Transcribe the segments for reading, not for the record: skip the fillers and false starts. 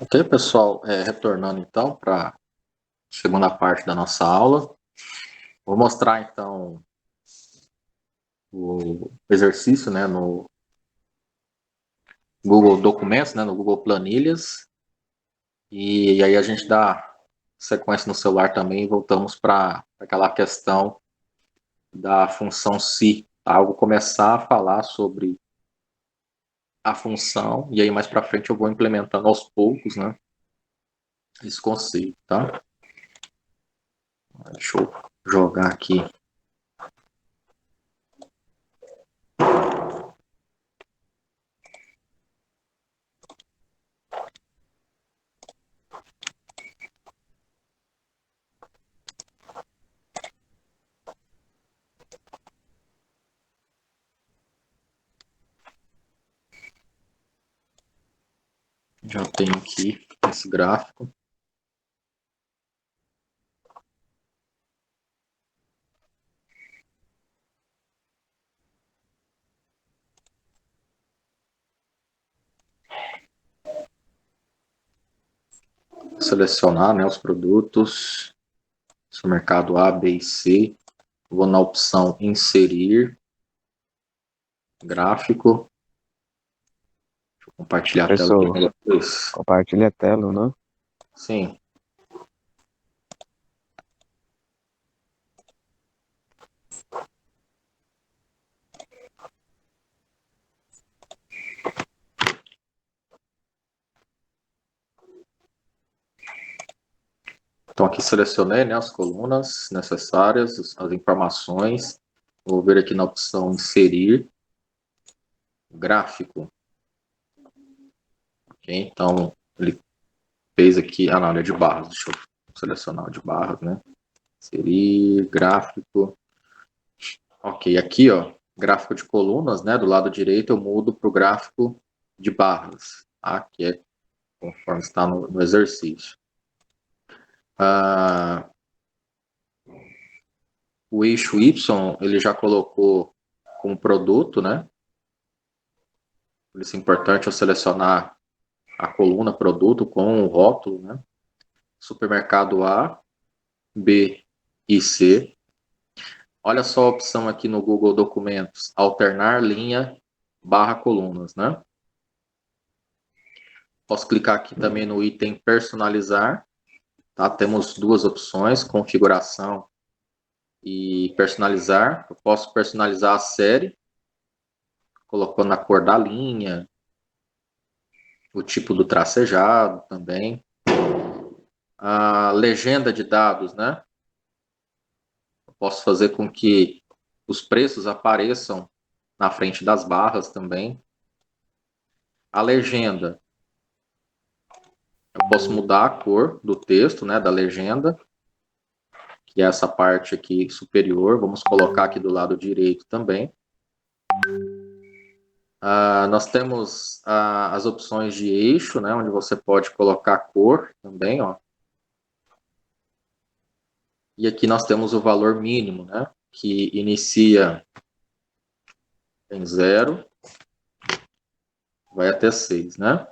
Ok, pessoal, retornando então para a segunda parte da nossa aula. Vou mostrar então o exercício, né, no Google Documentos, né, no Google Planilhas. E aí a gente dá sequência no celular também e voltamos para aquela questão da função se. Tá? Eu vou começar a falar sobre a função e aí mais para frente eu vou implementando aos poucos, né, esse conceito, tá? Deixa eu jogar aqui. Já tenho aqui esse gráfico. Selecionar, né, os produtos, supermercado A, B e C. Vou na opção inserir, gráfico. Deixa eu compartilhar a tela aqui Professor, com vocês. compartilha a tela, né? Sim. Então aqui selecionei, né, as colunas necessárias, as informações. Vou ver aqui na opção inserir, gráfico. Okay? Então ele fez aqui, não, ele é de barras. Deixa eu selecionar o de barras, né? Inserir, gráfico. Ok, aqui, ó, gráfico de colunas, né? Do lado direito eu mudo para o gráfico de barras, tá? Que é conforme está no exercício. O eixo Y, ele já colocou como produto, né? Por isso é importante eu selecionar a coluna produto com o rótulo, né? Supermercado A, B e C. Olha só a opção aqui no Google Documentos, alternar linha barra colunas, né? Posso clicar aqui também no item personalizar, tá? Temos duas opções, configuração e personalizar. Eu posso personalizar a série, colocando a cor da linha, o tipo do tracejado também. A legenda de dados, né? Eu posso fazer com que os preços apareçam na frente das barras também. A legenda, eu posso mudar a cor do texto, né, da legenda, que é essa parte aqui superior. Vamos colocar aqui do lado direito também. Nós temos as opções de eixo, né, onde você pode colocar cor também, ó. E aqui nós temos o valor mínimo, né, que inicia em 0, vai até 6, né?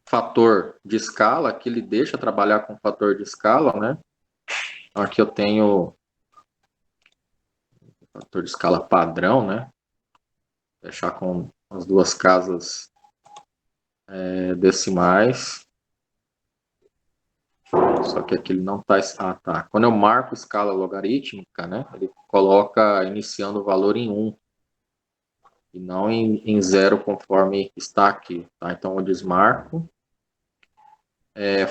Fator de escala, aqui ele deixa trabalhar com fator de escala, né? Então aqui eu tenho fator de escala padrão, né? Deixar com as duas casas decimais. Só que aqui ele não está... tá. Quando eu marco escala logarítmica, né? Ele coloca iniciando o valor em 1 e não em 0 conforme está aqui, tá? Então eu desmarco.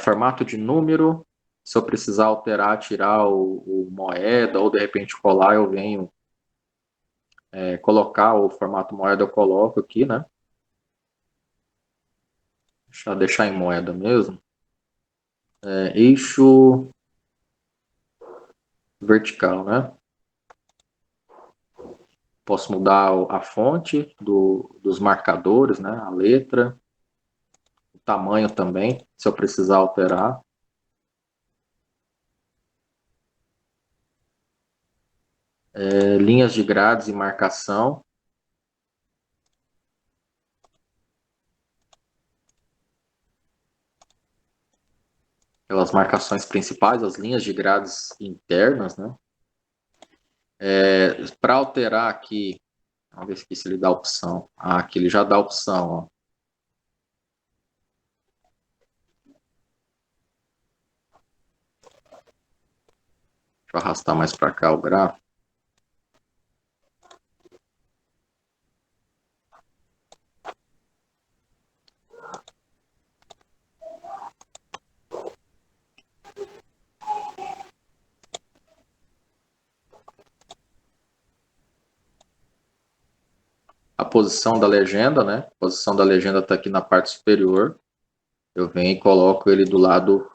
Formato de número, se eu precisar alterar, tirar o moeda ou de repente colar, eu venho colocar o formato moeda, eu coloco aqui, né? Deixar em moeda mesmo. Eixo vertical, né? Posso mudar a fonte dos marcadores, né? A letra, o tamanho também, se eu precisar alterar. Linhas de grades e marcação. pelas marcações principais, as linhas de grades internas, né? Para alterar aqui, vamos ver se ele dá opção. Ah, aqui ele já dá opção, ó. Deixa eu arrastar mais para cá o gráfico. A posição da legenda, né? A posição da legenda está aqui na parte superior. Eu venho e coloco ele do lado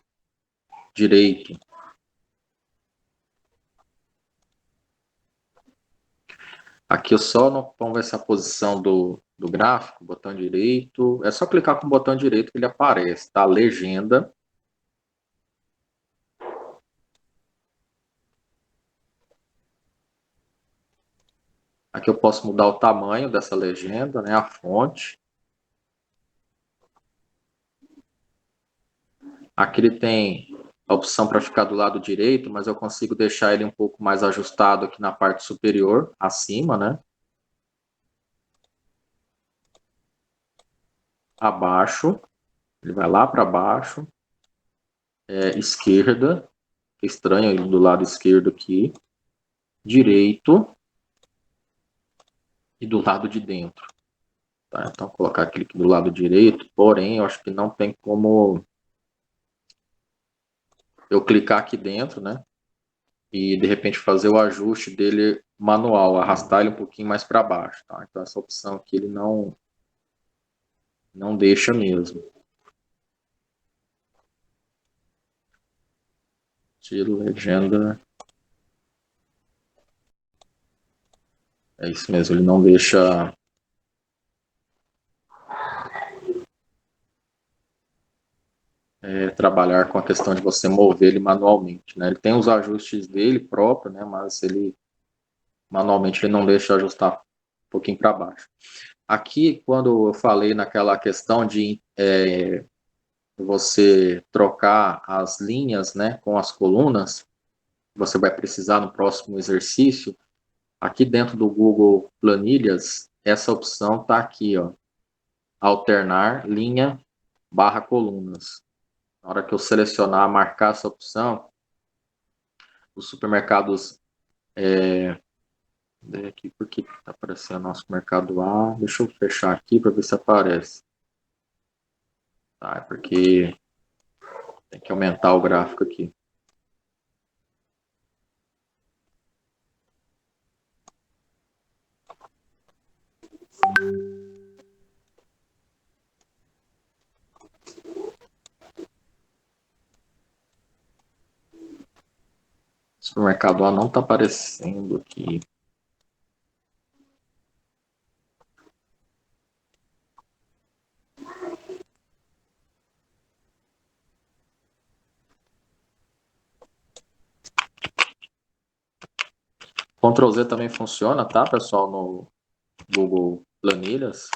direito. Aqui eu só não, vamos ver se a posição do gráfico, botão direito. É só clicar com o botão direito que ele aparece, tá? Legenda. Aqui eu posso mudar o tamanho dessa legenda, né? A fonte. Aqui ele tem a opção para ficar do lado direito, mas eu consigo deixar ele um pouco mais ajustado aqui na parte superior, acima, né? Abaixo, ele vai lá para baixo. Esquerda, estranho ele do lado esquerdo aqui. Direito e do lado de dentro. Tá? Então, vou colocar aquele aqui do lado direito, porém, eu acho que não tem como eu clicar aqui dentro, né? E de repente fazer o ajuste dele manual, arrastar ele um pouquinho mais para baixo, tá? Então essa opção aqui ele não deixa mesmo. Tiro legenda. É isso mesmo, ele não deixa trabalhar com a questão de você mover ele manualmente, né? Ele tem os ajustes dele próprio, né? Mas ele manualmente ele não deixa ajustar um pouquinho para baixo. Aqui, quando eu falei naquela questão de você trocar as linhas, né, com as colunas, você vai precisar no próximo exercício. Aqui dentro do Google Planilhas, essa opção está aqui, ó, alternar linha barra colunas. Na hora que eu selecionar, marcar essa opção, os supermercados, aqui porque está aparecendo nosso mercado A, deixa eu fechar aqui para ver se aparece. Tá, é porque tem que aumentar o gráfico aqui. O supermercado A não está aparecendo aqui. Ctrl Z também funciona, tá, pessoal, no Google Planilhas.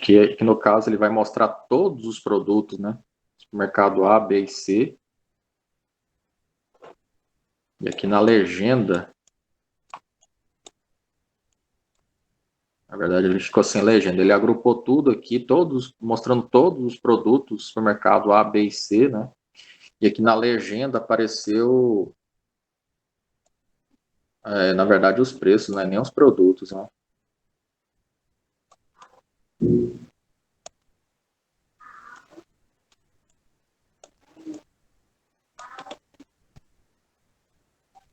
Que no caso ele vai mostrar todos os produtos, né? Supermercado A, B e C. E aqui na legenda, na verdade ele ficou sem legenda. Ele agrupou tudo aqui, todos, mostrando todos os produtos do supermercado A, B e C, né? E aqui na legenda apareceu, na verdade, os preços, né? Nem os produtos, né?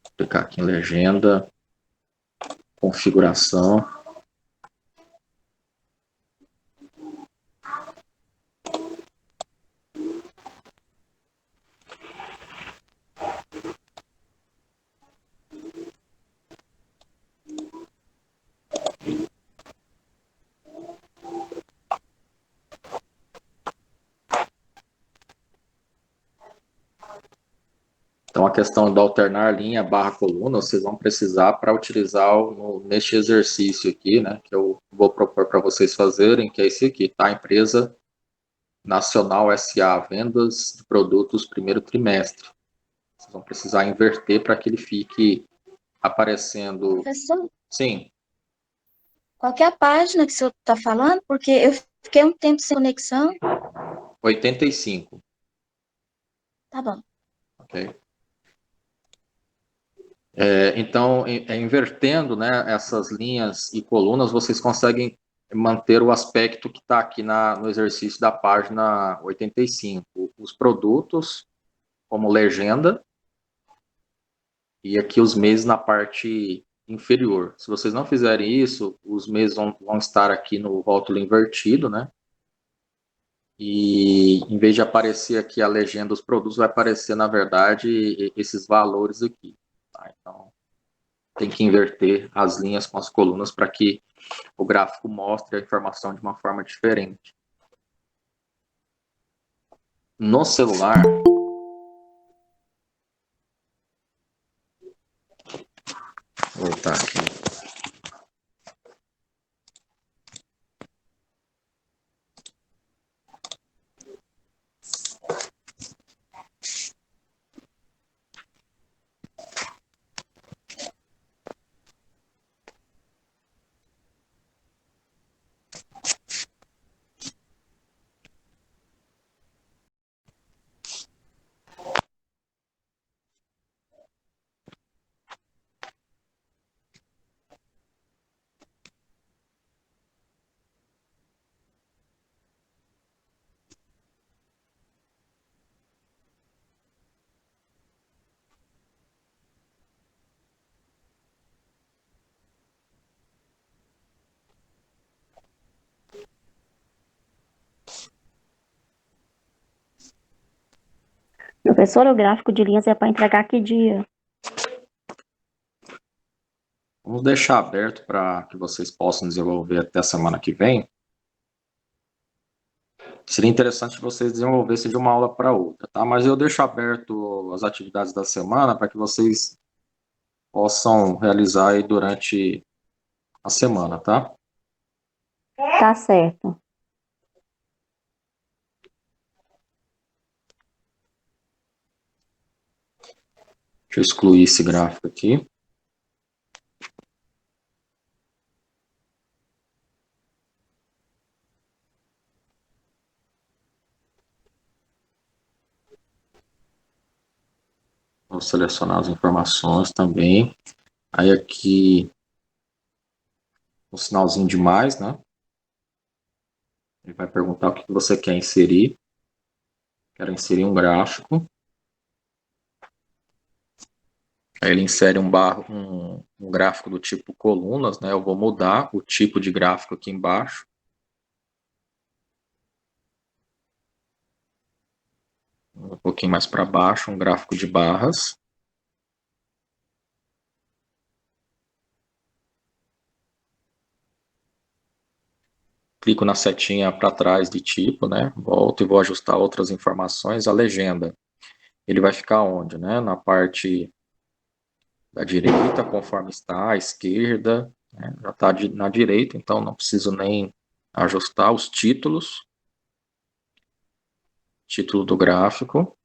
Vou clicar aqui em legenda. configuração. Então, a questão do alternar linha barra coluna, vocês vão precisar para utilizar neste exercício aqui, né, que eu vou propor para vocês fazerem, que é esse aqui, tá? Empresa Nacional SA, vendas de produtos primeiro trimestre. Vocês vão precisar inverter para que ele fique aparecendo. Professor, Sim, qual que é a página que o senhor está falando? Porque eu fiquei um tempo sem conexão. 85, Tá bom. ok? Então, invertendo, né, essas linhas e colunas, vocês conseguem manter o aspecto que está aqui no exercício da página 85. Os produtos, como legenda, e aqui os meses na parte inferior. Se vocês não fizerem isso, os meses vão estar aqui no rótulo invertido, né? E em vez de aparecer aqui a legenda dos produtos, vai aparecer, na verdade, esses valores aqui. Tá? Então, tem que inverter as linhas com as colunas para que o gráfico mostre a informação de uma forma diferente. No celular, vou voltar aqui. Professor, o gráfico de linhas é para entregar que dia? Vamos deixar aberto para que vocês possam desenvolver até a semana que vem. Seria interessante que vocês desenvolvessem de uma aula para outra, tá? Mas eu deixo aberto as atividades da semana para que vocês possam realizar aí durante a semana, tá? Tá certo. Deixa eu excluir esse gráfico aqui. Vou selecionar as informações também. Aí aqui, um sinalzinho de mais, né? Ele vai perguntar o que você quer inserir. Quero inserir um gráfico. Aí ele insere um gráfico do tipo colunas, né? Eu vou mudar o tipo de gráfico aqui embaixo. Um pouquinho mais para baixo, um gráfico de barras. Clico na setinha para trás de tipo, né? Volto e vou ajustar outras informações. A legenda, ele vai ficar onde, né? Na parte da direita, conforme está, à esquerda, né? Já está na direita, então não preciso nem ajustar os títulos. Título do gráfico.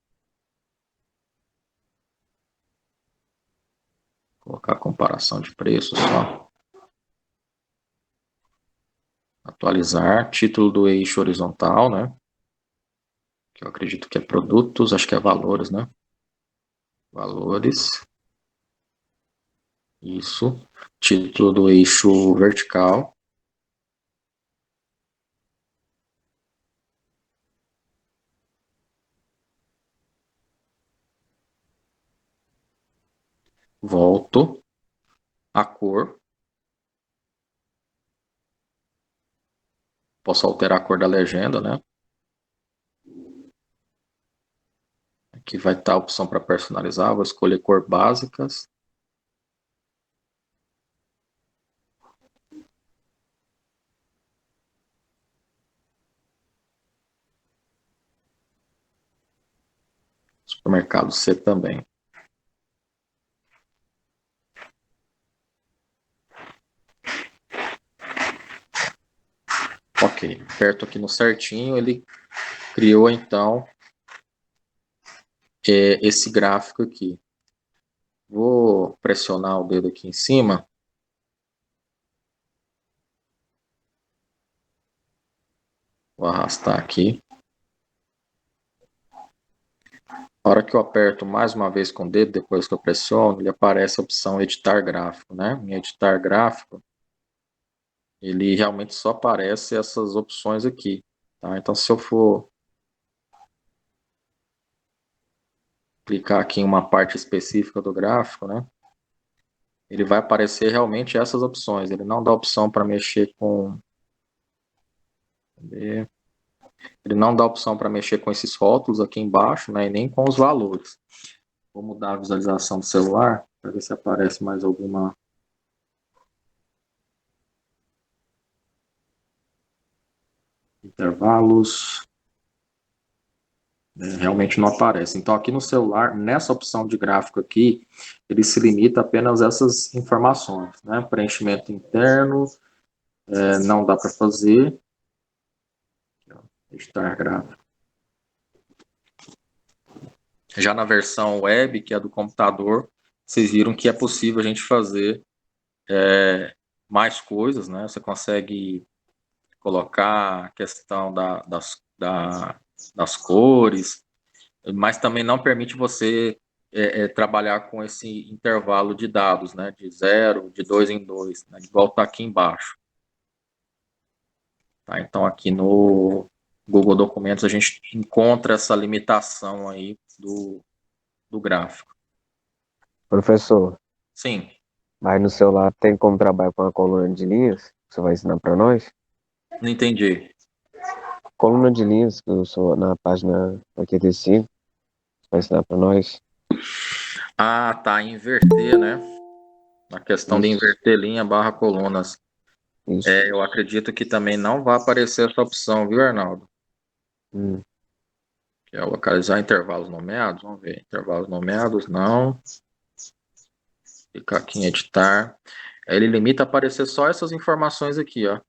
Colocar comparação de preços só. Atualizar. Título do eixo horizontal, né? Que eu acredito que é produtos, acho que é valores, né? Valores. Isso. Título do eixo vertical. Volto. A cor. Posso alterar a cor da legenda, né? Aqui vai estar a opção para personalizar. Vou escolher cor básicas. Supermercado C também. Ok, aperto aqui no certinho, ele criou então esse gráfico aqui. Vou pressionar o dedo aqui em cima. Vou arrastar aqui. Na hora que eu aperto mais uma vez com o dedo, depois que eu pressiono, ele aparece a opção editar gráfico, né? Em editar gráfico, ele realmente só aparece essas opções aqui, tá? Então, se eu for clicar aqui em uma parte específica do gráfico, né? Ele vai aparecer realmente essas opções. Ele não dá opção para mexer com... Ele não dá opção para mexer com esses rótulos aqui embaixo, né? E nem com os valores. Vou mudar a visualização do celular para ver se aparece mais alguma... Intervalos. Realmente não aparece. Então, aqui no celular, nessa opção de gráfico aqui, ele se limita apenas a essas informações, né? Preenchimento interno, não dá para fazer. Editar gráfico. Já na versão web, que é do computador, vocês viram que é possível a gente fazer mais coisas, né? Você consegue colocar a questão das cores, mas também não permite você trabalhar com esse intervalo de dados, né? De 0, de 2 em 2, né? Igual está aqui embaixo. Tá? Então, aqui no Google Documentos, a gente encontra essa limitação aí do gráfico. Professor, Sim. mas no celular tem como trabalhar com a coluna de linhas? Você vai ensinar para nós? Não entendi. Coluna de linhas, que eu sou na página 85, você vai ensinar para nós? Ah, tá. Inverter, né? A questão de Isso, inverter linha barra colunas. isso. Eu acredito que também não vai aparecer essa opção, viu, Arnaldo? Hum. Que é localizar intervalos nomeados. Vamos ver. Intervalos nomeados, não. Clicar aqui em editar. Ele limita a aparecer só essas informações aqui, ó.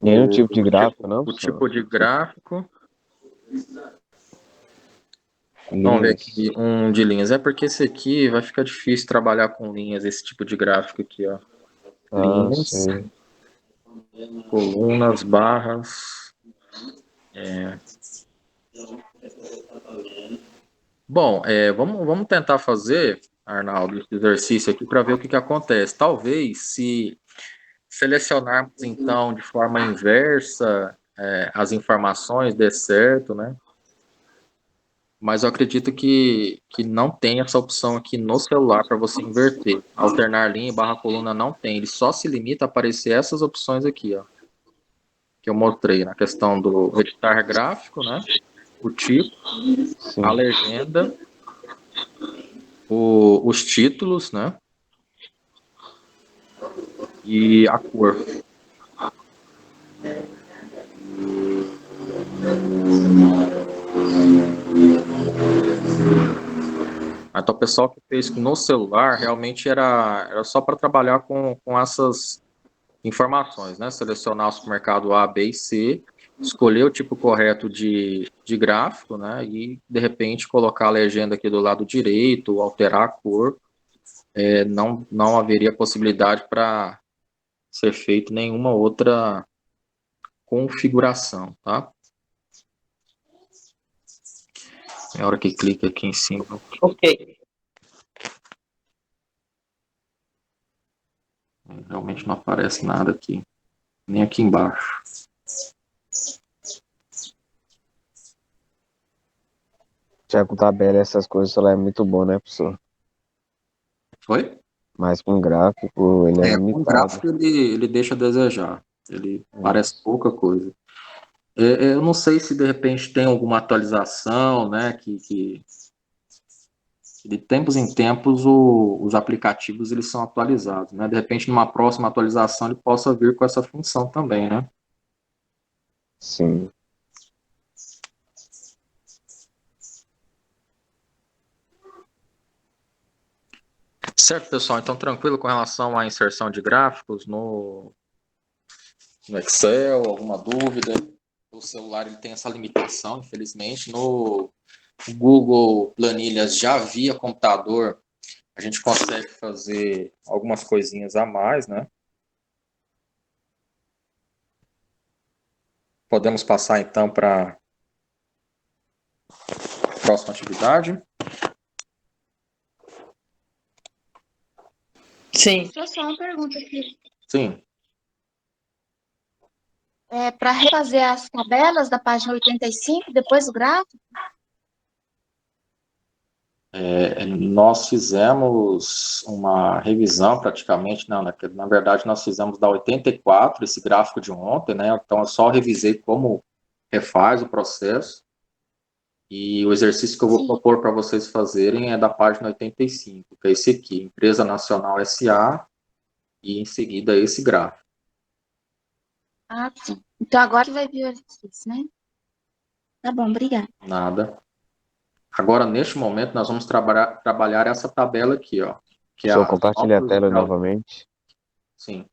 Nenhum tipo de gráfico, não, O professor? tipo de gráfico. Vamos ver Linhas. aqui, um de linhas. É porque esse aqui vai ficar difícil trabalhar com linhas, esse tipo de gráfico aqui, ó. Ah, Linhas, sim. colunas, barras. Bom, vamos tentar fazer, Arnaldo, esse exercício aqui para ver o que acontece. Talvez, se selecionarmos, então, de forma inversa, as informações, dê certo, né? Mas eu acredito que não tem essa opção aqui no celular para você inverter. Alternar linha e barra coluna não tem. Ele só se limita a aparecer essas opções aqui, ó. Que eu mostrei na questão do editar gráfico, né? O tipo, a Sim. legenda, os títulos, né? E a cor. Então, o pessoal que fez no celular realmente era só para trabalhar com essas informações, né? Selecionar o supermercado A, B e C, escolher o tipo correto de gráfico, né? E, de repente, colocar a legenda aqui do lado direito, alterar a cor. Não haveria possibilidade para ser feito nenhuma outra configuração, tá? Na hora que clica aqui em cima. Ok. Realmente não aparece nada aqui, nem aqui embaixo. Já com tabela essas coisas, o celular é muito bom, né, professor? Foi? Mas com gráfico ele é Com o limitado. gráfico ele deixa a desejar. Ele parece Isso. pouca coisa. Eu não sei se de repente tem alguma atualização, né? Que de tempos em tempos os aplicativos eles são atualizados, né? De repente, numa próxima atualização, ele possa vir com essa função também, né? Sim. Certo, pessoal. Então, tranquilo com relação à inserção de gráficos no Excel, alguma dúvida? O celular ele tem essa limitação, infelizmente. No Google Planilhas já via computador, a gente consegue fazer algumas coisinhas a mais, né? Podemos passar então para a próxima atividade. Sim. Só uma pergunta aqui. Sim. Para refazer as tabelas da página 85, depois do gráfico? Nós fizemos uma revisão praticamente, não, na verdade nós fizemos da 84, esse gráfico de ontem, né? Então eu só revisei como refaz o processo e o exercício que eu vou propor para vocês fazerem é da página 85, que é esse aqui, Empresa Nacional SA, e em seguida esse gráfico. Ah, sim. Então agora que vai vir o exercício, né? Tá bom, obrigada. Nada. Agora, neste momento, nós vamos trabalhar essa tabela aqui, ó, que é Só as compartilhar a notas tela de aluno. novamente. Sim.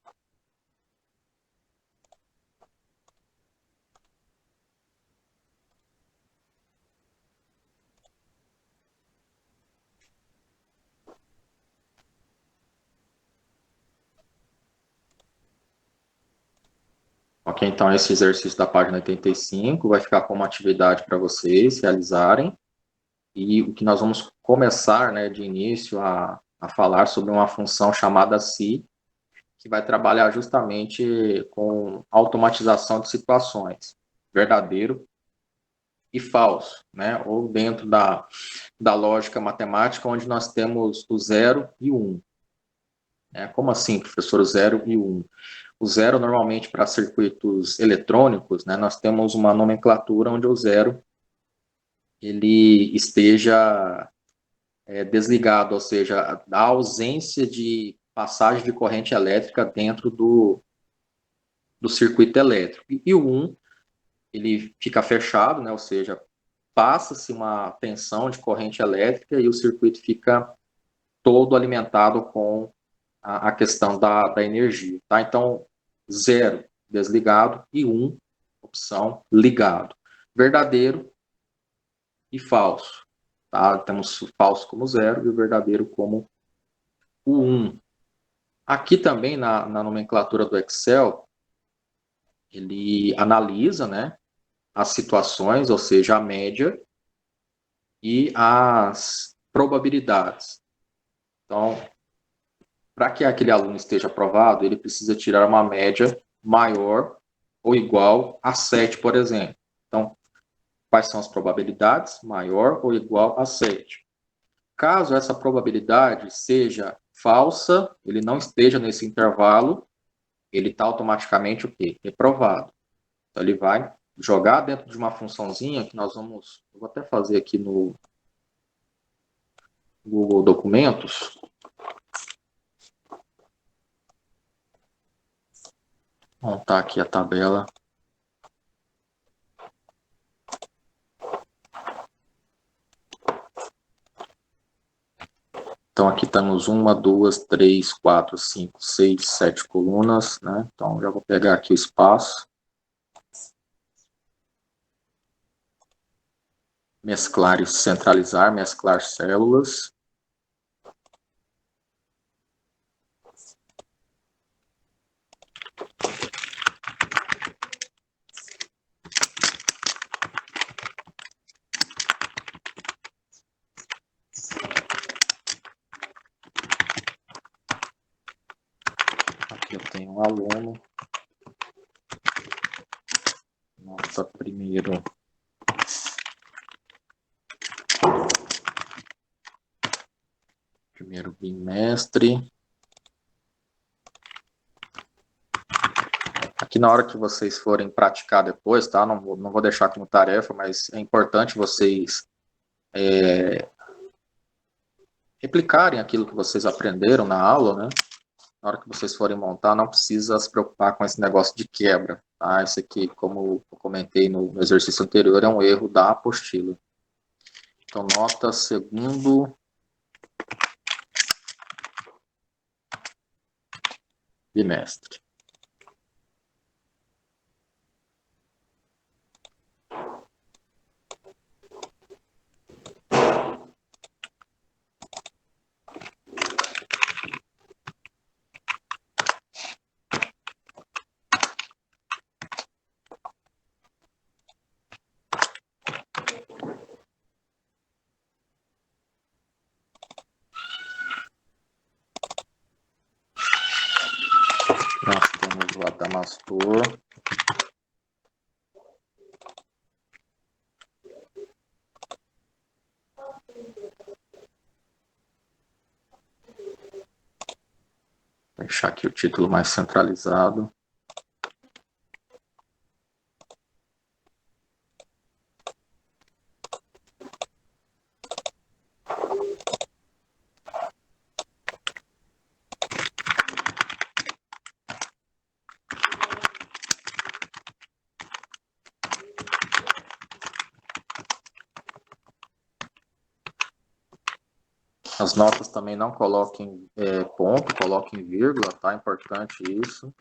Ok, então esse exercício da página 85 vai ficar como atividade para vocês realizarem. E o que nós vamos começar, né, de início a falar sobre uma função chamada SI, que vai trabalhar justamente com automatização de situações, verdadeiro e falso, né, ou dentro da lógica matemática, onde nós temos o 0 e o 1. Como assim, professor, o 0 e o 1? O 0, normalmente, para circuitos eletrônicos, né, nós temos uma nomenclatura onde o 0 ele esteja desligado, ou seja, a ausência de passagem de corrente elétrica dentro do circuito elétrico. E o 1, ele fica fechado, né, ou seja, passa-se uma tensão de corrente elétrica e o circuito fica todo alimentado com a questão da energia. Tá? Então, 0, desligado, e 1, opção ligado. Verdadeiro e falso. Tá? Temos o falso como 0 e o verdadeiro como o 1. Aqui também na nomenclatura do Excel, ele analisa, né, as situações, ou seja, a média e as probabilidades. Então, para que aquele aluno esteja aprovado, ele precisa tirar uma média maior ou igual a 7, por exemplo. Então, quais são as probabilidades? Maior ou igual a 7. Caso essa probabilidade seja falsa, ele não esteja nesse intervalo, ele está automaticamente o quê? Reprovado. Então, ele vai jogar dentro de uma funçãozinha que nós vamos... Eu vou até fazer aqui no Google Documentos. Vou montar aqui a tabela. Então, aqui temos 1, 2, 3, 4, 5, 6, 7 colunas, né? Então, já vou pegar aqui o espaço. Mesclar e centralizar, mesclar células. Aqui eu tenho um aluno. Nossa, primeiro bimestre. Aqui na hora que vocês forem praticar depois, tá? Não vou deixar como tarefa, mas é importante vocês replicarem aquilo que vocês aprenderam na aula, né? Na hora que vocês forem montar, não precisa se preocupar com esse negócio de quebra, tá? Esse aqui, como eu comentei no exercício anterior, é um erro da apostila. Então, nota segundo bimestre. Nós temos o Adamastor. Vou deixar aqui o título mais centralizado. As notas também não coloquem ponto, coloquem vírgula, tá? Importante isso.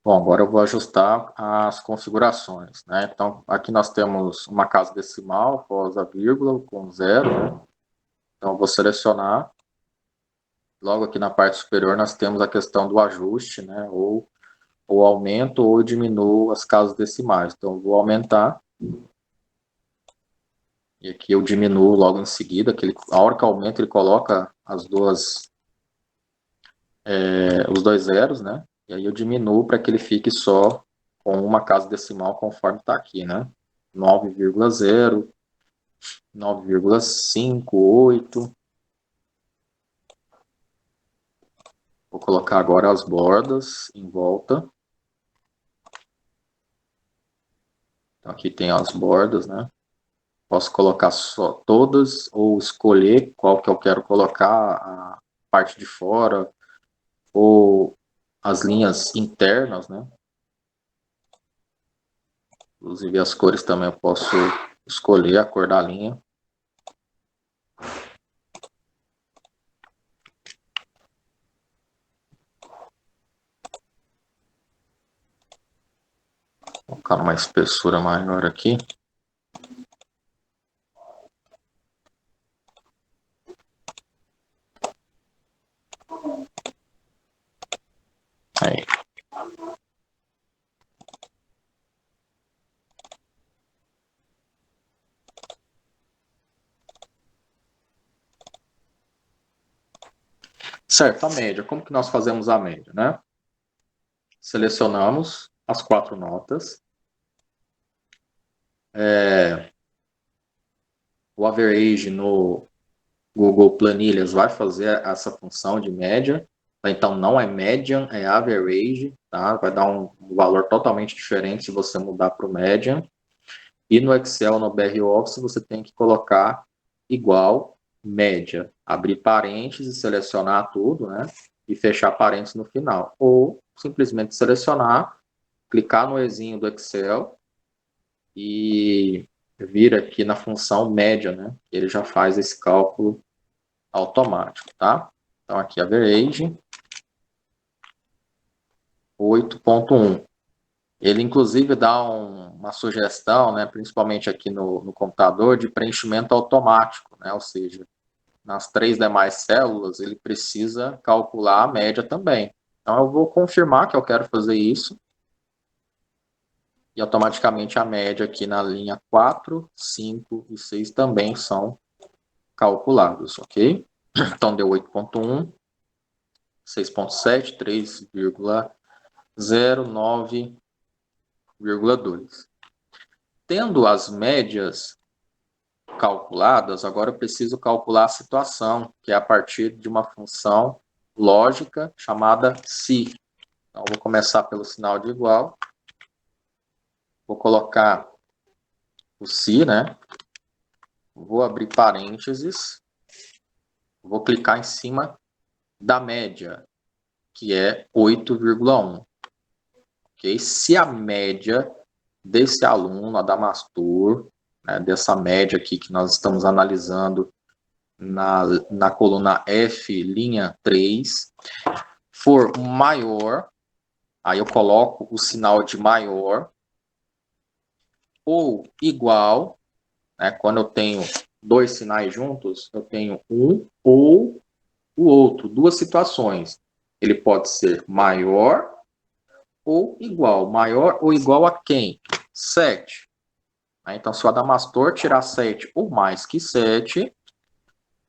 Bom, agora eu vou ajustar as configurações, né? Então, aqui nós temos uma casa decimal após a vírgula com zero, né? Então, eu vou selecionar. Logo aqui na parte superior nós temos a questão do ajuste, né? Ou aumento ou diminuo as casas decimais. Então, eu vou aumentar. E aqui eu diminuo logo em seguida. A hora que aumenta, ele coloca os dois zeros, né? E aí eu diminuo para que ele fique só com uma casa decimal conforme está aqui, né? 9,0, 9,58. Vou colocar agora as bordas em volta. Então aqui tem as bordas, né? Posso colocar só todas ou escolher qual que eu quero colocar, a parte de fora ou as linhas internas, né? Inclusive as cores também eu posso escolher a cor da linha. Vou colocar uma espessura maior aqui. Aí. Certo, a média. Como que nós fazemos a média, né? Selecionamos as 4 notas. O average no Google Planilhas vai fazer essa função de média. Então, não é median, é average, tá? Vai dar um valor totalmente diferente se você mudar para o median. E no Excel, no BR Office, você tem que colocar igual média. Abrir parênteses, selecionar tudo, né? E fechar parênteses no final. Ou simplesmente selecionar, clicar no Ezinho do Excel e vir aqui na função média, né? Ele já faz esse cálculo automático, tá? Então aqui average 8.1. Ele, inclusive, dá uma sugestão, né, principalmente aqui no computador, de preenchimento automático, né, ou seja, nas 3 demais células, ele precisa calcular a média também. Então, eu vou confirmar que eu quero fazer isso. E automaticamente a média aqui na linha 4, 5 e 6 também são calculados, ok? Então, deu 8.1, 6.7, 3,09,2. Tendo as médias calculadas, agora eu preciso calcular a situação, que é a partir de uma função lógica chamada se. Então, vou começar pelo sinal de igual. Vou colocar o se, né? Vou abrir parênteses. Vou clicar em cima da média, que é 8,1. Okay? Se a média desse aluno, Adamastor, né, dessa média aqui que nós estamos analisando na coluna F, linha 3, for maior, aí eu coloco o sinal de maior, ou igual, né, quando eu tenho 2 sinais juntos, eu tenho um ou o outro, 2 situações. Ele pode ser maior ou igual. Maior ou igual a quem? 7. Então, se o Adamastor tirar 7 ou mais que 7,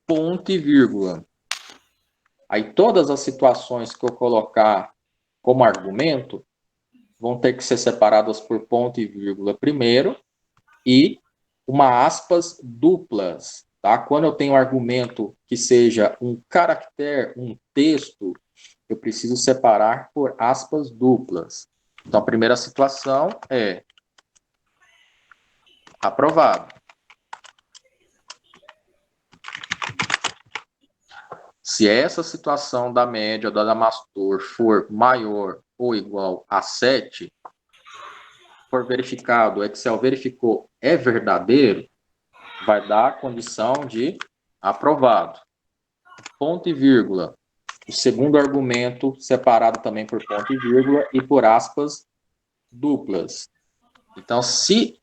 ponto e vírgula. Aí, todas as situações que eu colocar como argumento vão ter que ser separadas por ponto e vírgula primeiro e uma aspas duplas. Tá? Quando eu tenho um argumento que seja um caractere, um texto, eu preciso separar por aspas duplas. Então, a primeira situação é aprovado. Se essa situação da média do Adamastor for maior ou igual a 7, for verificado, o Excel verificou, é verdadeiro, vai dar a condição de aprovado. Ponto e vírgula. O segundo argumento separado também por ponto e vírgula e por aspas duplas. Então, se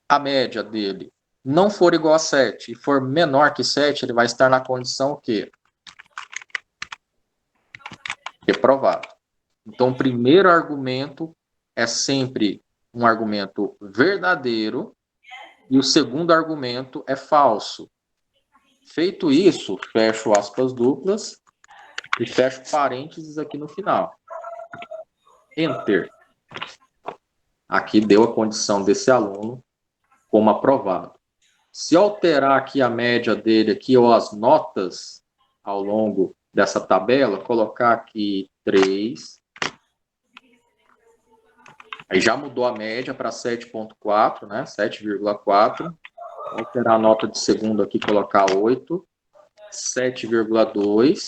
a média dele não for igual a 7 e for menor que 7, ele vai estar na condição o quê? Reprovado. Então, o primeiro argumento é sempre um argumento verdadeiro e o segundo argumento é falso. Feito isso, fecho aspas duplas e fecho parênteses aqui no final. Enter. Aqui deu a condição desse aluno como aprovado. Se alterar aqui a média dele aqui, ou as notas ao longo dessa tabela, colocar aqui 3. Aí já mudou a média para 7,4, né? 7,4. Alterar a nota de segundo aqui, colocar 8. 7,2.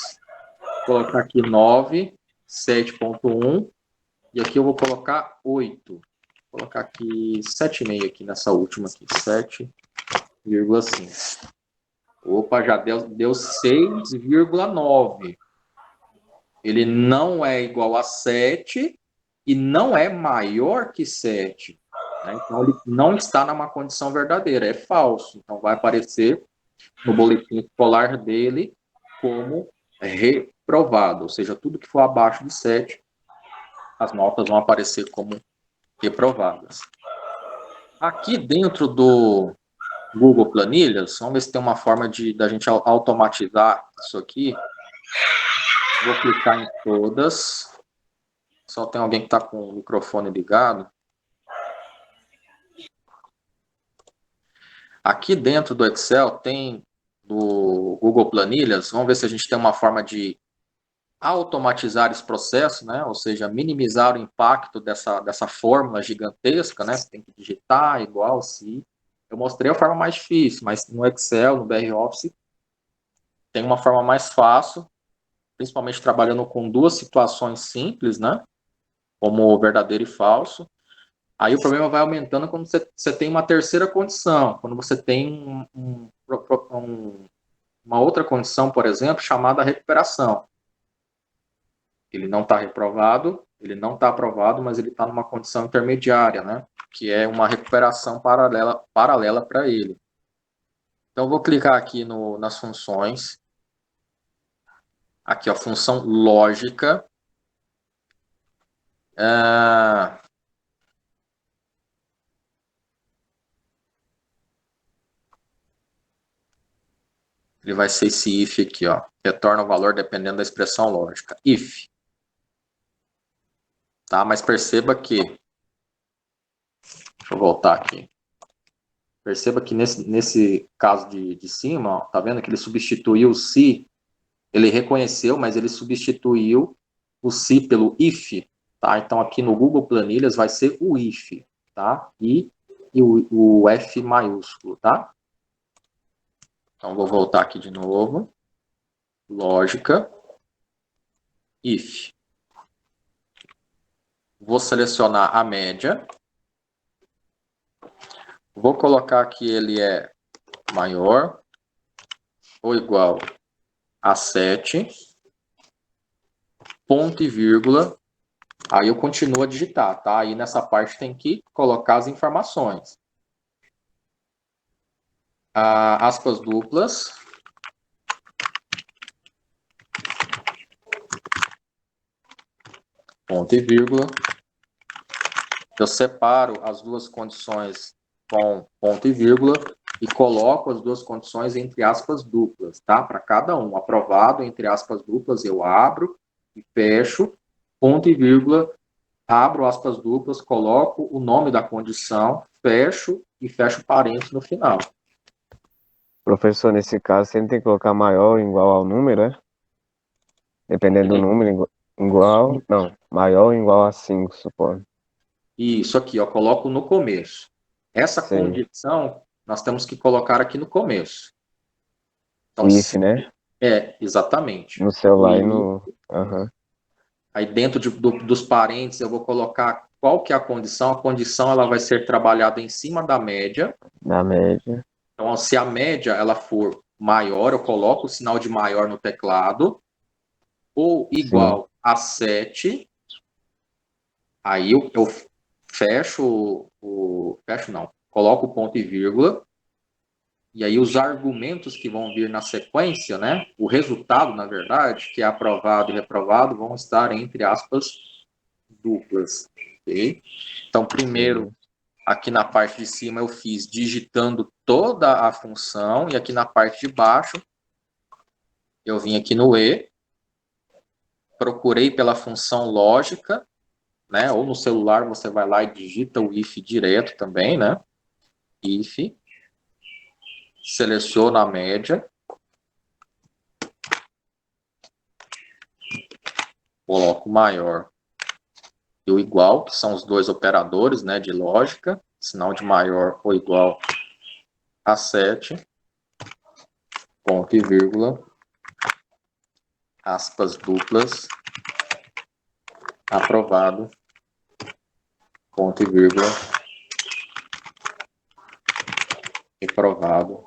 Colocar aqui 9. 7,1. E aqui eu vou colocar 8. Vou colocar aqui 7,5 aqui nessa última aqui. 7,5. Opa, já deu 6,9. Ele não é igual a 7 e não é maior que 7. Né? Então, ele não está numa condição verdadeira, é falso. Então, vai aparecer no boletim escolar dele como reprovado. Ou seja, tudo que for abaixo de 7, as notas vão aparecer como reprovadas. Aqui dentro do Google Planilhas, vamos ver se tem uma forma da gente automatizar isso aqui. Vou clicar em todas. Só tem alguém que está com o microfone ligado. Aqui dentro do Excel tem do Google Planilhas. Vamos ver se a gente tem uma forma de automatizar esse processo, né? Ou seja, minimizar o impacto dessa fórmula gigantesca, né? Você tem que digitar igual se. Eu mostrei a forma mais difícil, mas no Excel, no BR Office, tem uma forma mais fácil, principalmente trabalhando com 2 situações simples, né? Como verdadeiro e falso. Aí o problema vai aumentando quando você tem uma terceira condição, quando você tem uma outra condição, por exemplo, chamada recuperação. Ele não está reprovado, ele não está aprovado, mas ele está numa condição intermediária, né? Que é uma recuperação paralela para ele. Então, eu vou clicar aqui nas funções. Aqui, ó, função lógica. Ele vai ser esse if aqui, ó. Retorna o valor dependendo da expressão lógica. If. Tá? Mas perceba que... Deixa eu voltar aqui. Perceba que nesse caso de cima, ó, tá vendo que ele substituiu o se. Ele reconheceu, mas ele substituiu o se pelo if. Tá? Então, aqui no Google Planilhas vai ser o if. Tá? E o F maiúsculo. Tá? Então, vou voltar aqui de novo. Lógica. If. Vou selecionar a média. Vou colocar que ele é maior ou igual a 7. Ponto e vírgula. Aí eu continuo a digitar, tá? Aí nessa parte tem que colocar as informações. Aspas duplas. Ponto e vírgula. Eu separo as duas condições com ponto e vírgula e coloco as duas condições entre aspas duplas, tá? Para cada um. Aprovado, entre aspas duplas, eu abro e fecho, ponto e vírgula, abro aspas duplas, coloco o nome da condição, fecho e fecho parênteses no final. Professor, nesse caso, você tem que colocar maior ou igual ao número, né? Dependendo do número, igual... Não, maior ou igual a 5, suponho. Isso aqui, ó, coloco no começo. Essa Sim. condição nós temos que colocar aqui no começo. Então, O if, né? Exatamente. No celular e no... Aham. Aí dentro dos parênteses eu vou colocar qual que é a condição. A condição ela vai ser trabalhada em cima da média. Da média. Então, se a média ela for maior, eu coloco o sinal de maior no teclado. Ou igual a 7. Aí eu fecho fecho não. Coloco o ponto e vírgula. E aí os argumentos que vão vir na sequência, né? O resultado, na verdade, que é aprovado e reprovado, vão estar entre aspas duplas. Okay? Então, primeiro, aqui na parte de cima eu fiz digitando toda a função, e aqui na parte de baixo eu vim aqui no E, procurei pela função lógica, né? Ou no celular você vai lá e digita o if direto também, né? If. Seleciono a média. Coloco maior e o igual, que são os dois operadores, né, de lógica. Sinal de maior ou igual a 7. Ponto e vírgula. Aspas duplas. Aprovado. Ponto e vírgula. Reprovado.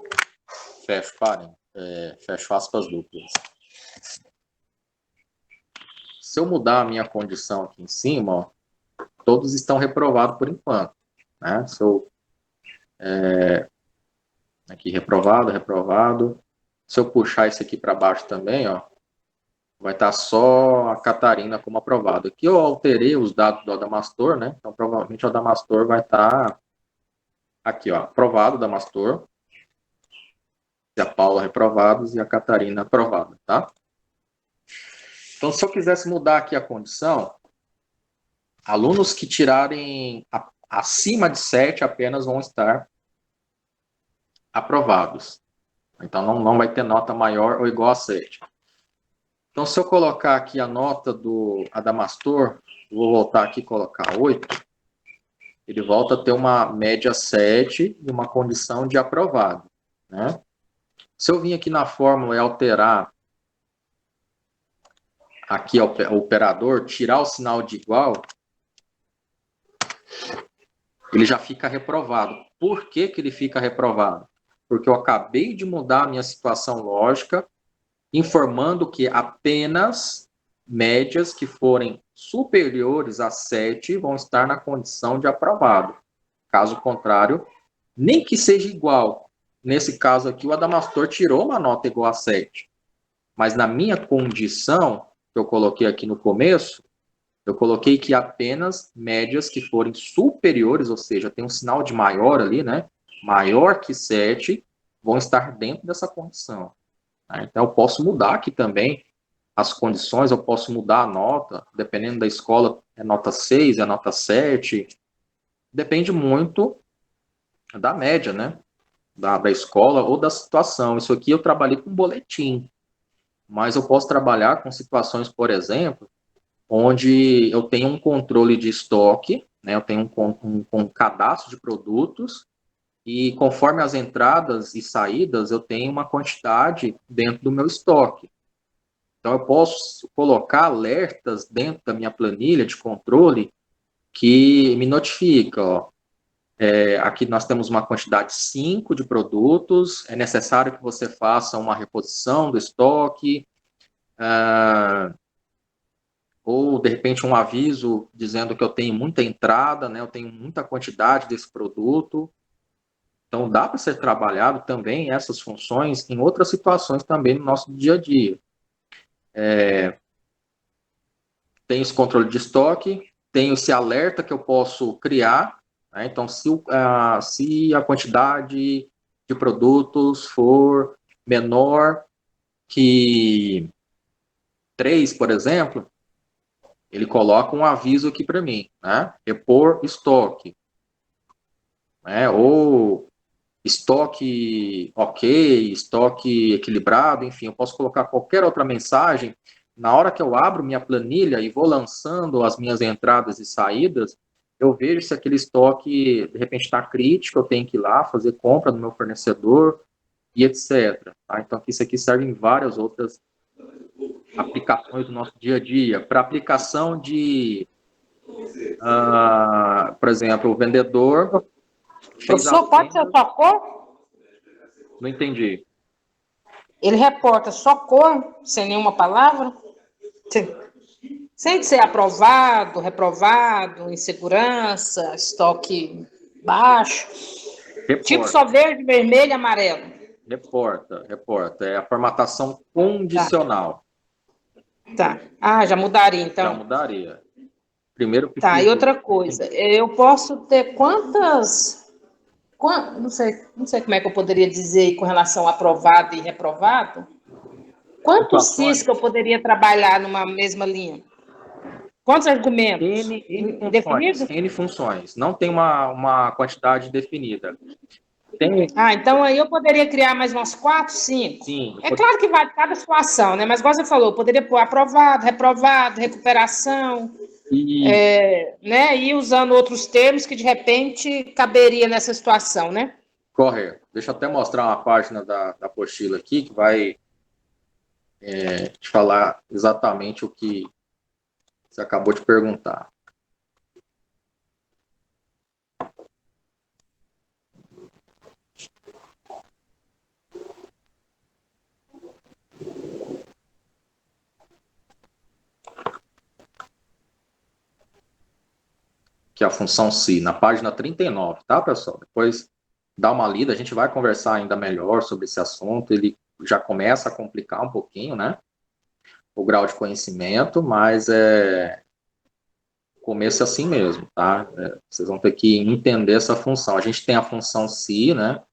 Fecho parênteses. Fecho aspas duplas. Se eu mudar a minha condição aqui em cima, ó, todos estão reprovados por enquanto. Né? Se eu, aqui reprovado, reprovado. Se eu puxar isso aqui para baixo também, ó, vai estar só a Catarina como aprovado. Aqui eu alterei os dados do Adamastor, né? Então provavelmente o Adamastor vai estar aqui, ó, aprovado Adamastor. E a Paula reprovados e a Catarina aprovada, tá? Então, se eu quisesse mudar aqui a condição, alunos que tirarem acima de 7 apenas vão estar aprovados. Então, não vai ter nota maior ou igual a 7. Então, se eu colocar aqui a nota do Adamastor, vou voltar aqui e colocar 8, ele volta a ter uma média 7 e uma condição de aprovado, né? Se eu vir aqui na fórmula e alterar aqui o operador, tirar o sinal de igual, ele já fica reprovado. Por que que ele fica reprovado? Porque eu acabei de mudar a minha situação lógica, informando que apenas médias que forem superiores a 7 vão estar na condição de aprovado. Caso contrário, nem que seja igual. Nesse caso aqui, o Adamastor tirou uma nota igual a 7. Mas na minha condição, que eu coloquei aqui no começo, eu coloquei que apenas médias que forem superiores, ou seja, tem um sinal de maior ali, né? Maior que 7, vão estar dentro dessa condição. Então, eu posso mudar aqui também as condições, eu posso mudar a nota, dependendo da escola, é nota 6, é nota 7, depende muito da média, né? Da escola ou da situação. Isso aqui eu trabalhei com boletim, mas eu posso trabalhar com situações, por exemplo, onde eu tenho um controle de estoque, né? Eu tenho um cadastro de produtos e conforme as entradas e saídas, eu tenho uma quantidade dentro do meu estoque. Então, eu posso colocar alertas dentro da minha planilha de controle que me notifica, ó, aqui nós temos uma quantidade 5 de produtos, é necessário que você faça uma reposição do estoque, ou, de repente, um aviso dizendo que eu tenho muita entrada, né, eu tenho muita quantidade desse produto. Então, dá para ser trabalhado também essas funções em outras situações também no nosso dia a dia. Tem esse controle de estoque, tem esse alerta que eu posso criar, né? Então, se a quantidade de produtos for menor que 3, por exemplo, ele coloca um aviso aqui para mim, né? Repor estoque, né? Ou estoque ok, estoque equilibrado, enfim, eu posso colocar qualquer outra mensagem. Na hora que eu abro minha planilha e vou lançando as minhas entradas e saídas, eu vejo se aquele estoque, de repente, está crítico, eu tenho que ir lá fazer compra no meu fornecedor e etc. Tá? Então, isso aqui serve em várias outras aplicações do nosso dia a dia. Para aplicação de, por exemplo, o vendedor fez a Professor, pode ser venda... só cor? Não entendi. Ele reporta só cor, sem nenhuma palavra? Sem ser aprovado, reprovado, insegurança, estoque baixo. Reporta. Tipo só verde, vermelho e amarelo. Reporta. É a formatação condicional. Tá. Ah, já mudaria, então. Já mudaria. Primeiro que Tá, e outra coisa, eu posso ter não sei como é que eu poderia dizer com relação a aprovado e reprovado. Quantos CIS que eu poderia trabalhar numa mesma linha? Quantos argumentos? N funções. Não tem uma quantidade definida. Então aí eu poderia criar mais umas 4, 5? Sim. É claro que vai de cada situação, né? Mas igual você falou, eu poderia pôr aprovado, reprovado, recuperação, né? E usando outros termos que de repente caberia nessa situação, né? Correto. Deixa eu até mostrar uma página da apostila aqui que vai te falar exatamente o que você acabou de perguntar. Que é a função se, na página 39, tá, pessoal? Depois dá uma lida, a gente vai conversar ainda melhor sobre esse assunto, ele já começa a complicar um pouquinho, né? O grau de conhecimento, mas começo é assim mesmo, tá? Vocês vão ter que entender essa função. A gente tem a função se, né?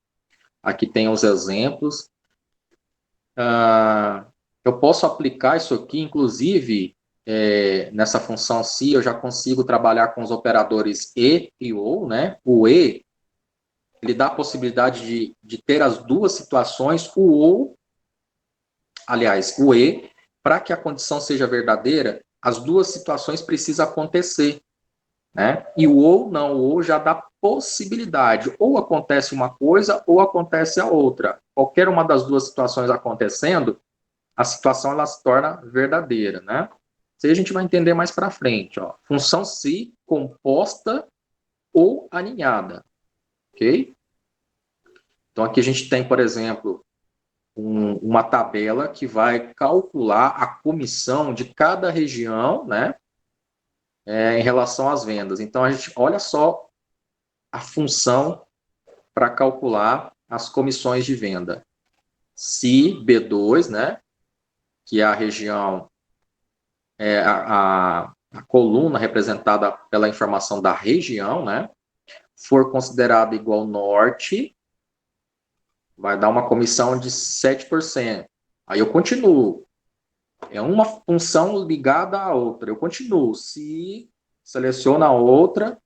Aqui tem os exemplos. Eu posso aplicar isso aqui, inclusive, nessa função se, eu já consigo trabalhar com os operadores e ou, né? O e, ele dá a possibilidade de ter as duas situações, o ou, aliás, o e, para que a condição seja verdadeira, as duas situações precisam acontecer, né? E o ou não, o ou já dá possibilidade, ou acontece uma coisa ou acontece a outra. Qualquer uma das duas situações acontecendo, a situação ela se torna verdadeira, né? Isso aí a gente vai entender mais para frente, ó. Função se composta ou aninhada, ok? Então aqui a gente tem, por exemplo, uma tabela que vai calcular a comissão de cada região, né, em relação às vendas. Então, a gente olha só a função para calcular as comissões de venda. Se B2, né, que é a região, a coluna representada pela informação da região, né, for considerada igual norte, vai dar uma comissão de 7%. Aí eu continuo. É uma função ligada à outra. Eu continuo. Se seleciono a outra,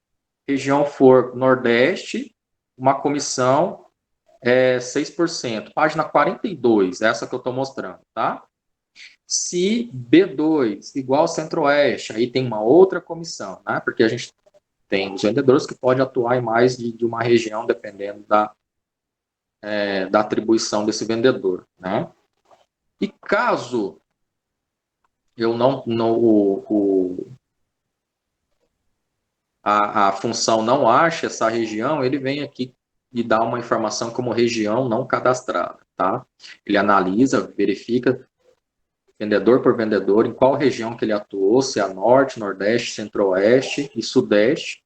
região for Nordeste, uma comissão é 6%. Página 42, essa que eu estou mostrando, tá? Se B2 igual Centro-Oeste, aí tem uma outra comissão, né? Porque a gente tem os vendedores que podem atuar em mais de uma região, dependendo da atribuição desse vendedor, né? E caso eu a função não ache essa região, ele vem aqui e dá uma informação como região não cadastrada, tá? Ele analisa, verifica vendedor por vendedor em qual região que ele atuou, se é Norte, Nordeste, Centro-Oeste e Sudeste,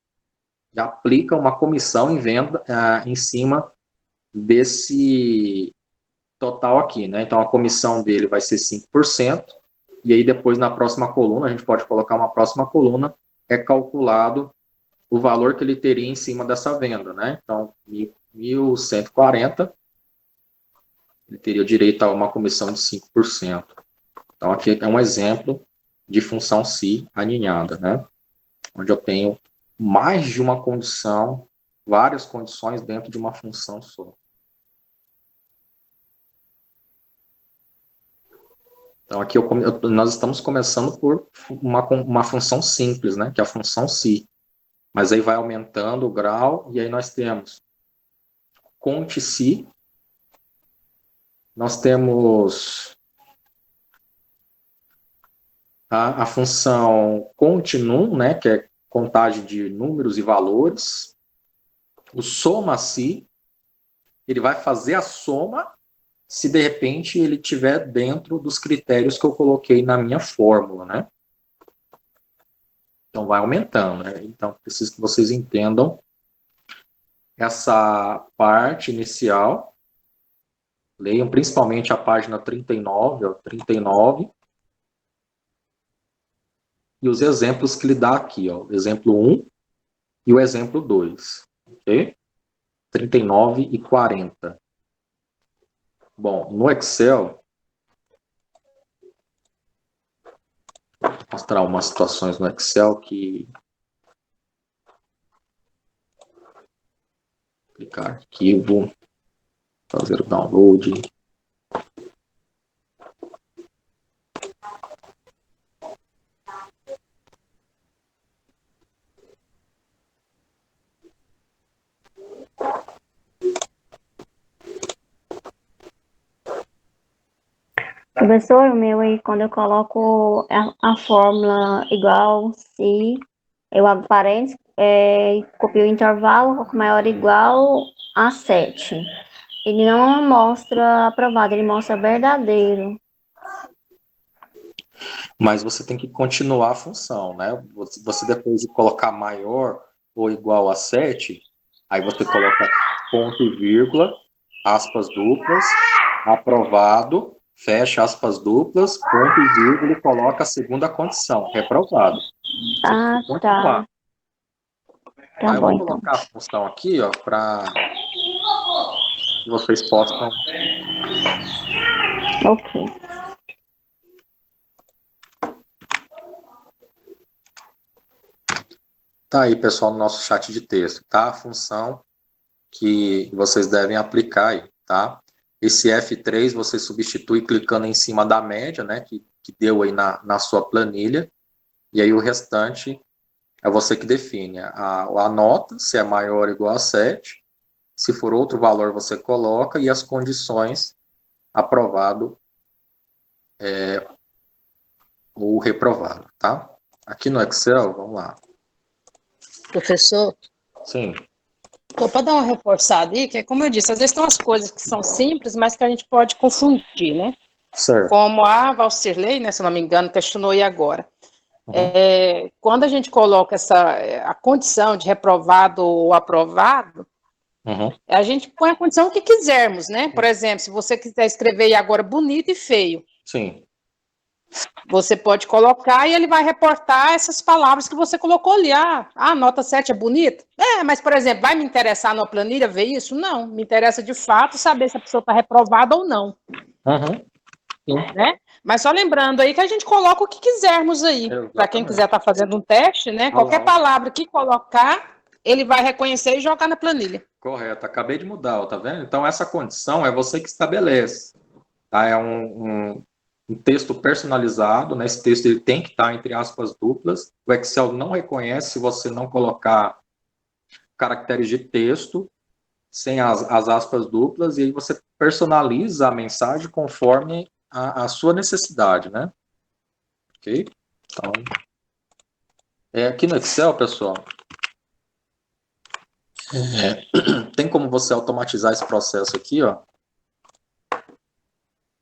e aplica uma comissão em venda em cima desse total aqui, né? Então a comissão dele vai ser 5%, e aí depois na próxima coluna, a gente pode colocar uma próxima coluna, é calculado o valor que ele teria em cima dessa venda, né? Então, 1.140, ele teria direito a uma comissão de 5%. Então, aqui é um exemplo de função se aninhada, né? Onde eu tenho mais de uma condição, várias condições dentro de uma função só. Então, aqui nós estamos começando por uma função simples, né? Que é a função se. Mas aí vai aumentando o grau, e aí nós temos conte se, nós temos a função continum, né, que é contagem de números e valores, o soma se, ele vai fazer a soma se de repente ele estiver dentro dos critérios que eu coloquei na minha fórmula, né? Então vai aumentando, né? Então preciso que vocês entendam essa parte inicial. Leiam principalmente a página 39, ó, 39. E os exemplos que ele dá aqui, ó, o exemplo 1 e o exemplo 2. Ok? 39 e 40. Bom, no Excel, vou mostrar umas situações no Excel que clicar arquivo, fazer o download. Professor, o meu aí, quando eu coloco a fórmula igual, se eu abro parênteses, copio o intervalo, coloco maior ou igual a 7. Ele não mostra aprovado, ele mostra verdadeiro. Mas você tem que continuar a função, né? Você depois de colocar maior ou igual a 7, aí você coloca ponto e vírgula, aspas duplas, aprovado, fecha aspas duplas, ponto e vírgula e coloca a segunda condição, reprovado. Ah, tá. Tá Aí eu bom, vou então. colocar a função aqui, ó, para que vocês possam. Ok. Tá aí, pessoal, no nosso chat de texto, tá? A função que vocês devem aplicar aí, tá? Esse F3 você substitui clicando em cima da média, né, que deu aí na sua planilha, e aí o restante é você que define a nota, se é maior ou igual a 7, se for outro valor você coloca, e as condições, aprovado ou reprovado, tá? Aqui no Excel, vamos lá. Professor, Sim. Só para dar uma reforçada aí, que é como eu disse, às vezes tem umas coisas que são simples, mas que a gente pode confundir, né? Certo. Como a Valcirlei, né, se eu não me engano, questionou aí agora. Uhum. Quando a gente coloca a condição de reprovado ou aprovado, Uhum. a gente põe a condição que quisermos, né? Por exemplo, se você quiser escrever aí agora bonito e feio, Sim. você pode colocar e ele vai reportar essas palavras que você colocou ali. A nota 7 é bonita? Mas, por exemplo, vai me interessar numa planilha ver isso? Não, me interessa de fato saber se a pessoa está reprovada ou não, Uhum. Sim. né? Mas só lembrando aí que a gente coloca o que quisermos aí. Para quem quiser estar fazendo um teste, né? Qualquer palavra que colocar, ele vai reconhecer e jogar na planilha. Correto, acabei de mudar, ó, tá vendo? Então, essa condição é você que estabelece. Tá? É um texto personalizado, né? Esse texto ele tem que estar entre aspas duplas. O Excel não reconhece se você não colocar caracteres de texto sem as aspas duplas, e aí você personaliza a mensagem conforme a sua necessidade, né? Ok? Então, aqui no Excel, pessoal, tem como você automatizar esse processo aqui, ó,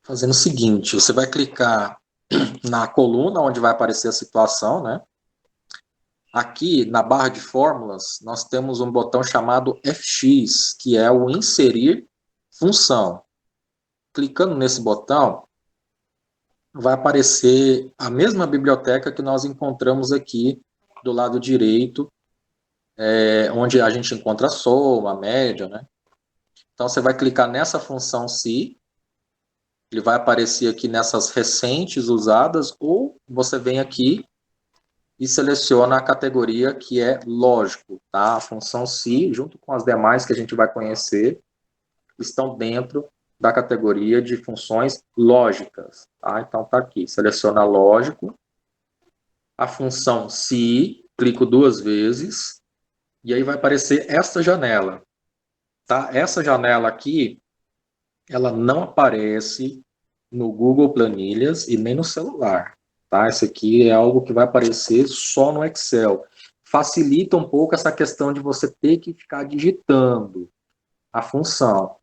fazendo o seguinte, você vai clicar na coluna onde vai aparecer a situação, né? Aqui, na barra de fórmulas, nós temos um botão chamado FX, que é o inserir função. Clicando nesse botão, vai aparecer a mesma biblioteca que nós encontramos aqui do lado direito, onde a gente encontra a soma, a média, né? Então, você vai clicar nessa função se, ele vai aparecer aqui nessas recentes usadas, ou você vem aqui e seleciona a categoria que é lógico, tá? A função se, junto com as demais que a gente vai conhecer, estão dentro da categoria de funções lógicas, tá? Então, tá aqui, seleciona lógico, a função se, clico 2 vezes, e aí vai aparecer esta janela, tá? Essa janela aqui, ela não aparece no Google Planilhas e nem no celular, tá? Esse aqui é algo que vai aparecer só no Excel. Facilita um pouco essa questão de você ter que ficar digitando a função.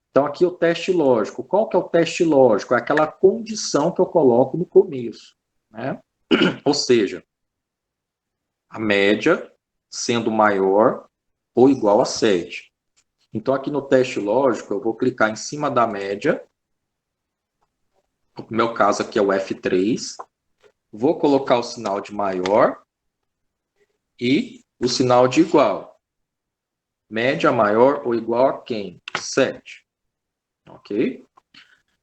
Então, aqui o teste lógico. Qual que é o teste lógico? É aquela condição que eu coloco no começo, né? Ou seja, a média sendo maior ou igual a 7. Então, aqui no teste lógico, eu vou clicar em cima da média. No meu caso aqui é o F3. Vou colocar o sinal de maior e o sinal de igual. Média maior ou igual a quem? 7. Ok?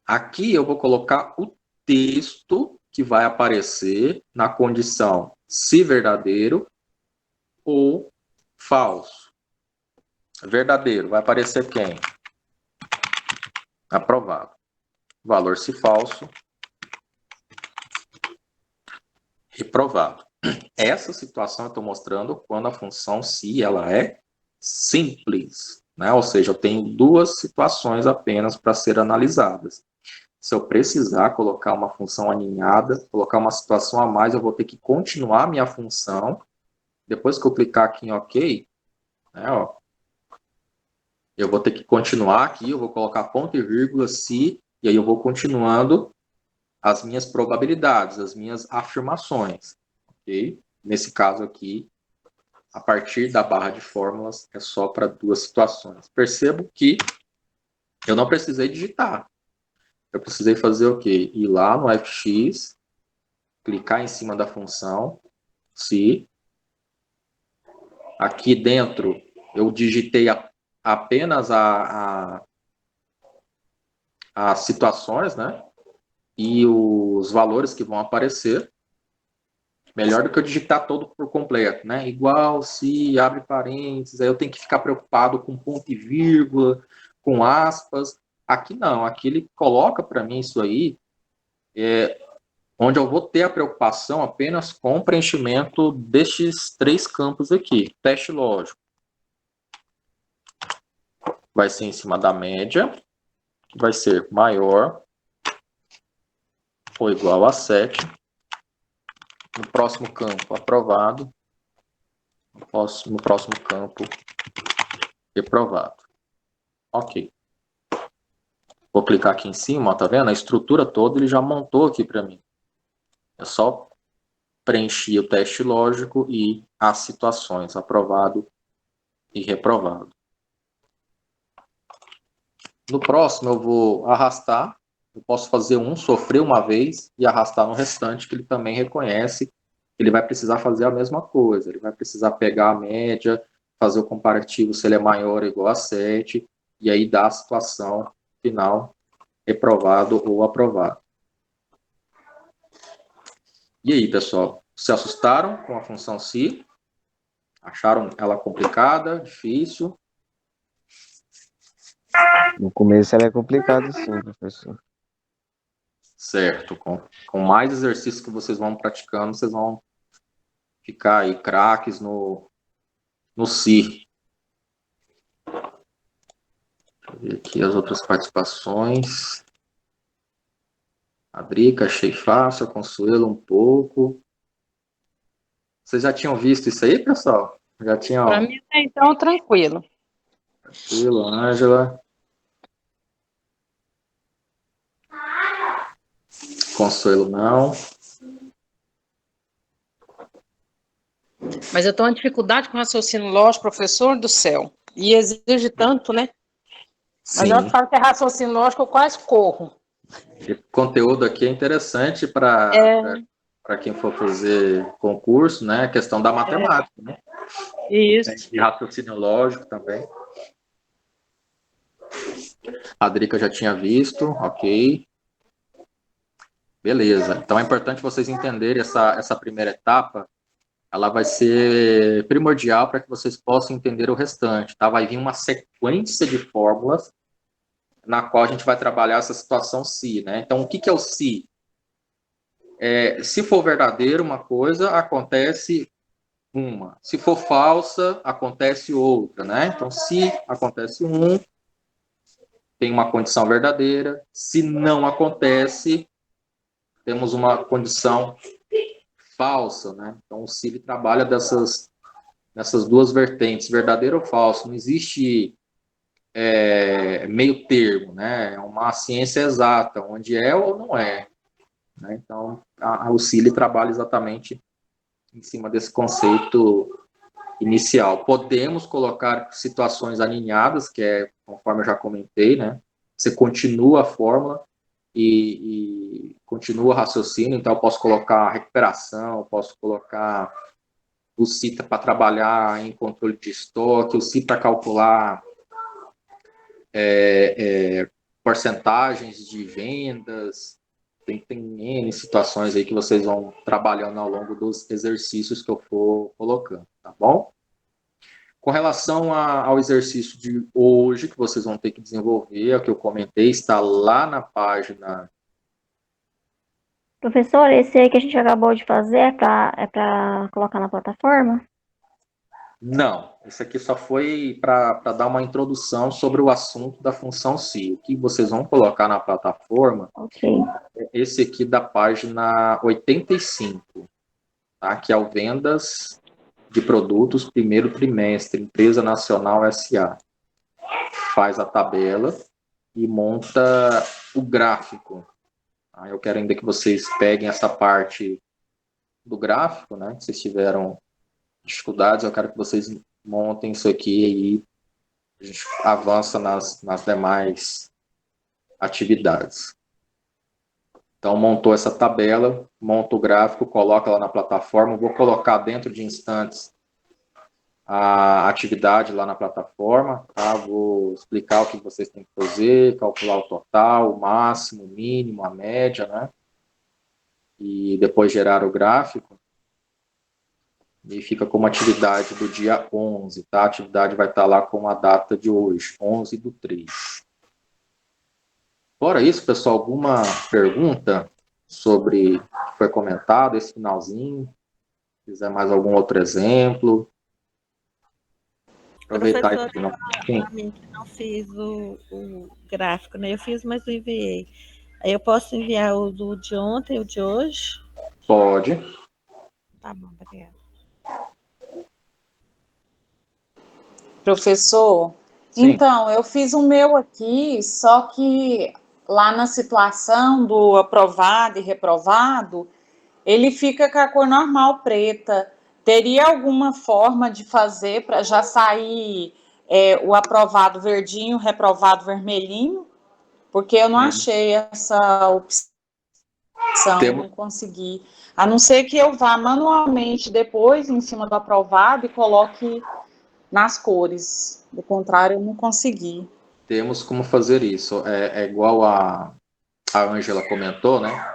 Aqui eu vou colocar o texto que vai aparecer na condição se verdadeiro ou falso. Verdadeiro, vai aparecer quem? Aprovado. Valor se falso, reprovado. Essa situação eu estou mostrando quando a função se ela é simples, né? Ou seja, eu tenho 2 situações apenas para ser analisadas. Se eu precisar colocar uma função aninhada, colocar uma situação a mais, eu vou ter que continuar a minha função. Depois que eu clicar aqui em OK, né, ó, eu vou ter que continuar aqui, eu vou colocar ponto e vírgula, se, e aí eu vou continuando as minhas probabilidades, as minhas afirmações. Ok? Nesse caso aqui, a partir da barra de fórmulas, é só para 2 situações. Percebo que eu não precisei digitar. Eu precisei fazer o quê? Ir lá no FX, clicar em cima da função, se. Aqui dentro, eu digitei apenas as situações, né? E os valores que vão aparecer. Melhor do que eu digitar todo por completo, né? Igual, se, abre parênteses, aí eu tenho que ficar preocupado com ponto e vírgula, com aspas. Aqui não, aqui ele coloca para mim isso aí, onde eu vou ter a preocupação apenas com o preenchimento destes 3 campos aqui. Teste lógico. Vai ser em cima da média, que vai ser maior ou igual a 7. No próximo campo, aprovado. No próximo campo, reprovado. Ok. Vou clicar aqui em cima, ó, tá vendo? A estrutura toda ele já montou aqui para mim. É só preencher o teste lógico e as situações, aprovado e reprovado. No próximo eu vou arrastar, eu posso fazer um, sofrer uma vez e arrastar no restante, que ele também reconhece que ele vai precisar fazer a mesma coisa, ele vai precisar pegar a média, fazer o comparativo se ele é maior ou igual a 7, e aí dar a situação final, reprovado ou aprovado. E aí, pessoal, se assustaram com a função si? Acharam ela complicada, difícil? No começo ela é complicada, sim, professor. Certo. Com mais exercícios que vocês vão praticando, vocês vão ficar aí craques no si. Deixa eu ver aqui as outras participações. A Drica, achei fácil. A Consuelo, um pouco. Vocês já tinham visto isso aí, pessoal? Já tinham? Para mim, então, tranquilo. Tranquilo, Ângela. Consuelo, não. Mas eu tenho uma dificuldade com raciocínio lógico, professor do céu. E exige tanto, né? Mas Sim. eu falo que é raciocínio lógico, eu quase corro. Esse conteúdo aqui é interessante para quem for fazer concurso, né? A questão da matemática, né? Isso. E raciocínio lógico também. A Drica já tinha visto, ok. Beleza. Então é importante vocês entenderem essa primeira etapa. Ela vai ser primordial para que vocês possam entender o restante, tá? Vai vir uma sequência de fórmulas na qual a gente vai trabalhar essa situação se, né? Então, o que é o se? Se for verdadeiro uma coisa, acontece uma. Se for falsa, acontece outra, né? Então, se acontece um, tem uma condição verdadeira. Se não acontece, temos uma condição falsa, né? Então, o se trabalha nessas duas vertentes, verdadeiro ou falso. Não existe meio termo, né? É uma ciência exata, onde é ou não é. Né? Então, o CILI trabalha exatamente em cima desse conceito inicial. Podemos colocar situações alinhadas, que é, conforme eu já comentei, né? Você continua a fórmula e continua o raciocínio, então eu posso colocar recuperação, posso colocar o CI para trabalhar em controle de estoque, o CI para calcular porcentagens de vendas. Tem N situações aí que vocês vão trabalhando ao longo dos exercícios que eu for colocando, tá bom? Com relação ao exercício de hoje, que vocês vão ter que desenvolver, é o que eu comentei, está lá na página. Professor, esse aí que a gente acabou de fazer é para colocar na plataforma? Não, isso aqui só foi para dar uma introdução sobre o assunto da função si. O que vocês vão colocar na plataforma Ok. é esse aqui da página 85, tá? Que é o Vendas de Produtos Primeiro Trimestre, Empresa Nacional S.A. Faz a tabela e monta o gráfico. Tá? Eu quero ainda que vocês peguem essa parte do gráfico, né? Se vocês tiveram dificuldades, eu quero que vocês montem isso aqui e a gente avança nas demais atividades. Então, montou essa tabela, monta o gráfico, coloca lá na plataforma. Vou colocar dentro de instantes a atividade lá na plataforma, tá? Vou explicar o que vocês têm que fazer, calcular o total, o máximo, o mínimo, a média, né? E depois gerar o gráfico. E fica como atividade do dia 11, tá? A atividade vai estar lá com a data de hoje, 11/3. Fora isso, pessoal, alguma pergunta sobre o que foi comentado, esse finalzinho? Se quiser mais algum outro exemplo? Aproveitar Professor, aqui, não? para mim que não fiz o gráfico, né? Eu fiz, mas não enviei. Aí eu posso enviar o de ontem e o de hoje? Pode. Tá bom, obrigada. Professor, Sim. Então, eu fiz o meu aqui, só que lá na situação do aprovado e reprovado, ele fica com a cor normal preta. Teria alguma forma de fazer para já sair o aprovado verdinho, o reprovado vermelhinho? Porque eu não achei essa opção, não consegui. A não ser que eu vá manualmente depois em cima do aprovado e coloque nas cores. Do contrário, eu não consegui. Temos como fazer isso. É igual a Ângela comentou, né?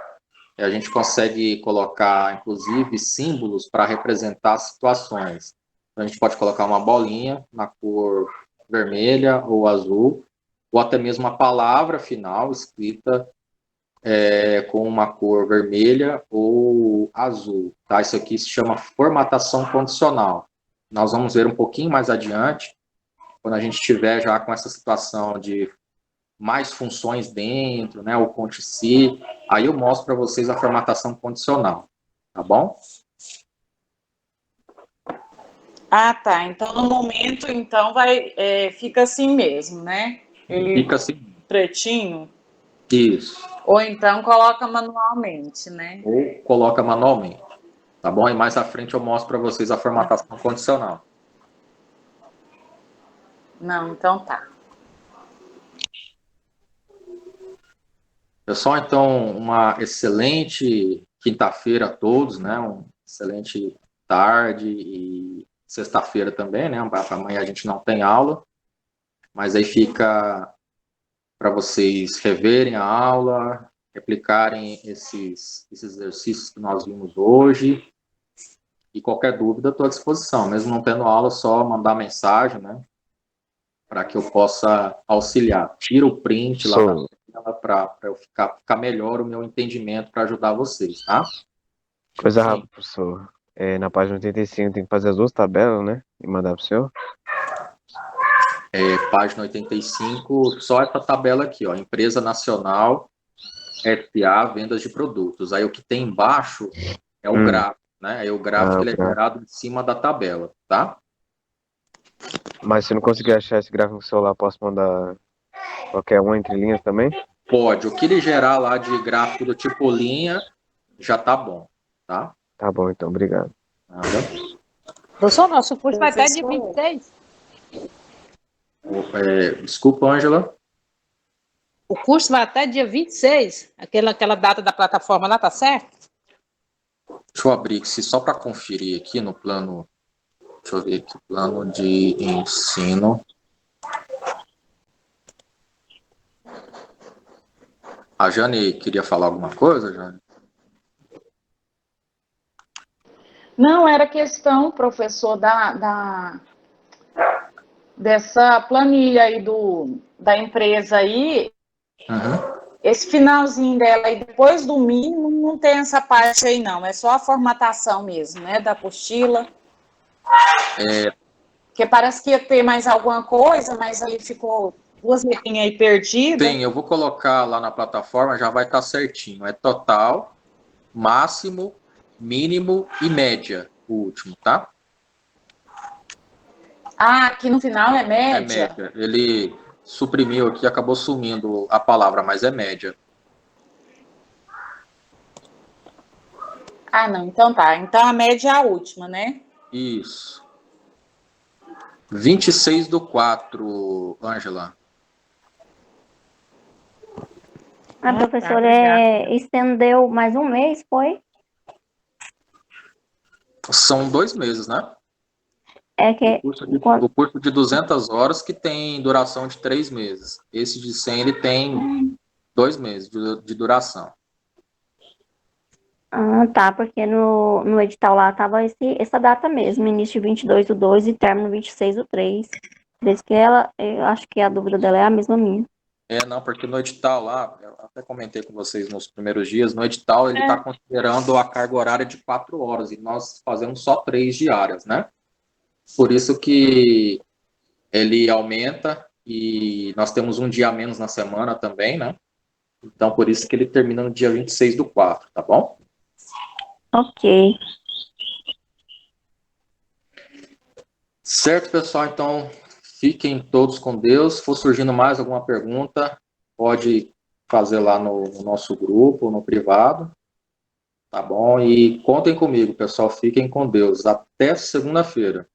A gente consegue colocar, inclusive, símbolos para representar situações. A gente pode colocar uma bolinha na cor vermelha ou azul, ou até mesmo a palavra final escrita com uma cor vermelha ou azul. Tá? Isso aqui se chama formatação condicional. Nós vamos ver um pouquinho mais adiante, quando a gente estiver já com essa situação de mais funções dentro, né, o conte-si, aí eu mostro para vocês a formatação condicional, tá bom? Ah, tá. Então, no momento, então, fica assim mesmo, né? Ele Fica assim. pretinho. Isso. Ou então coloca manualmente, né? Ou coloca manualmente, tá bom? E mais à frente eu mostro para vocês a formatação condicional. Não, então tá. Pessoal, então, uma excelente quinta-feira a todos, né? Uma excelente tarde e sexta-feira também, né? Amanhã a gente não tem aula, mas aí fica para vocês reverem a aula, replicarem esses exercícios que nós vimos hoje. E qualquer dúvida, estou à disposição. Mesmo não tendo aula, só mandar mensagem, né? Para que eu possa auxiliar. Tira o print lá da tela para eu ficar melhor o meu entendimento para ajudar vocês, tá? Coisa rápida, professor. Na página 85 tem que fazer as duas tabelas, né? E mandar para o senhor. Página 85, só essa tabela aqui, ó. Empresa Nacional, SA, vendas de produtos. Aí o que tem embaixo é o gráfico, né? Aí o gráfico ele é gerado em cima da tabela, tá? Mas se eu não conseguir achar esse gráfico no celular, posso mandar qualquer um entre linhas também? Pode. O que ele gerar lá de gráfico do tipo linha, já tá bom, tá? Tá bom, então. Obrigado. Nada. Professor, nosso curso vai até dia 26. Desculpa, Ângela. O curso vai até dia 26. Aquela data da plataforma lá, tá certo? Deixa eu abrir aqui, só para conferir aqui no plano. Deixa eu ver aqui, plano de ensino. A Jane queria falar alguma coisa, Jane? Não, era questão, professor, dessa planilha aí da empresa aí. Uhum. Esse finalzinho dela aí, depois do mínimo, não tem essa parte aí, não. É só a formatação mesmo, né, da apostila. Porque parece que ia ter mais alguma coisa, mas aí ficou duas letrinhas aí perdidas. Tem, eu vou colocar lá na plataforma, já vai estar certinho. É total, máximo, mínimo e média, o último, tá? Ah, aqui no final é média? É média. Ele suprimiu aqui, acabou sumindo a palavra, mas é média. Ah, não, então tá. Então a média é a última, né? Isso. 26/4, Ângela. A professora estendeu mais um mês, foi? São 2 meses, né? O curso de 200 horas que tem duração de 3 meses. Esse de 100, ele tem 2 meses de duração. Ah, tá, porque no edital lá tava essa data mesmo, início 22/2 e término 26/3. Por isso que eu acho que a dúvida dela é a mesma minha. Não, porque no edital lá, eu até comentei com vocês nos primeiros dias, no edital ele está considerando a carga horária de 4 horas e nós fazemos só 3 diárias, né? Por isso que ele aumenta e nós temos um dia a menos na semana também, né? Então, por isso que ele termina no dia 26/4, tá bom? Ok. Certo, pessoal? Então, Fiquem todos com Deus. Se for surgindo mais alguma pergunta, pode fazer lá no nosso grupo, no privado. Tá bom? E contem comigo, pessoal. Fiquem com Deus. Até segunda-feira.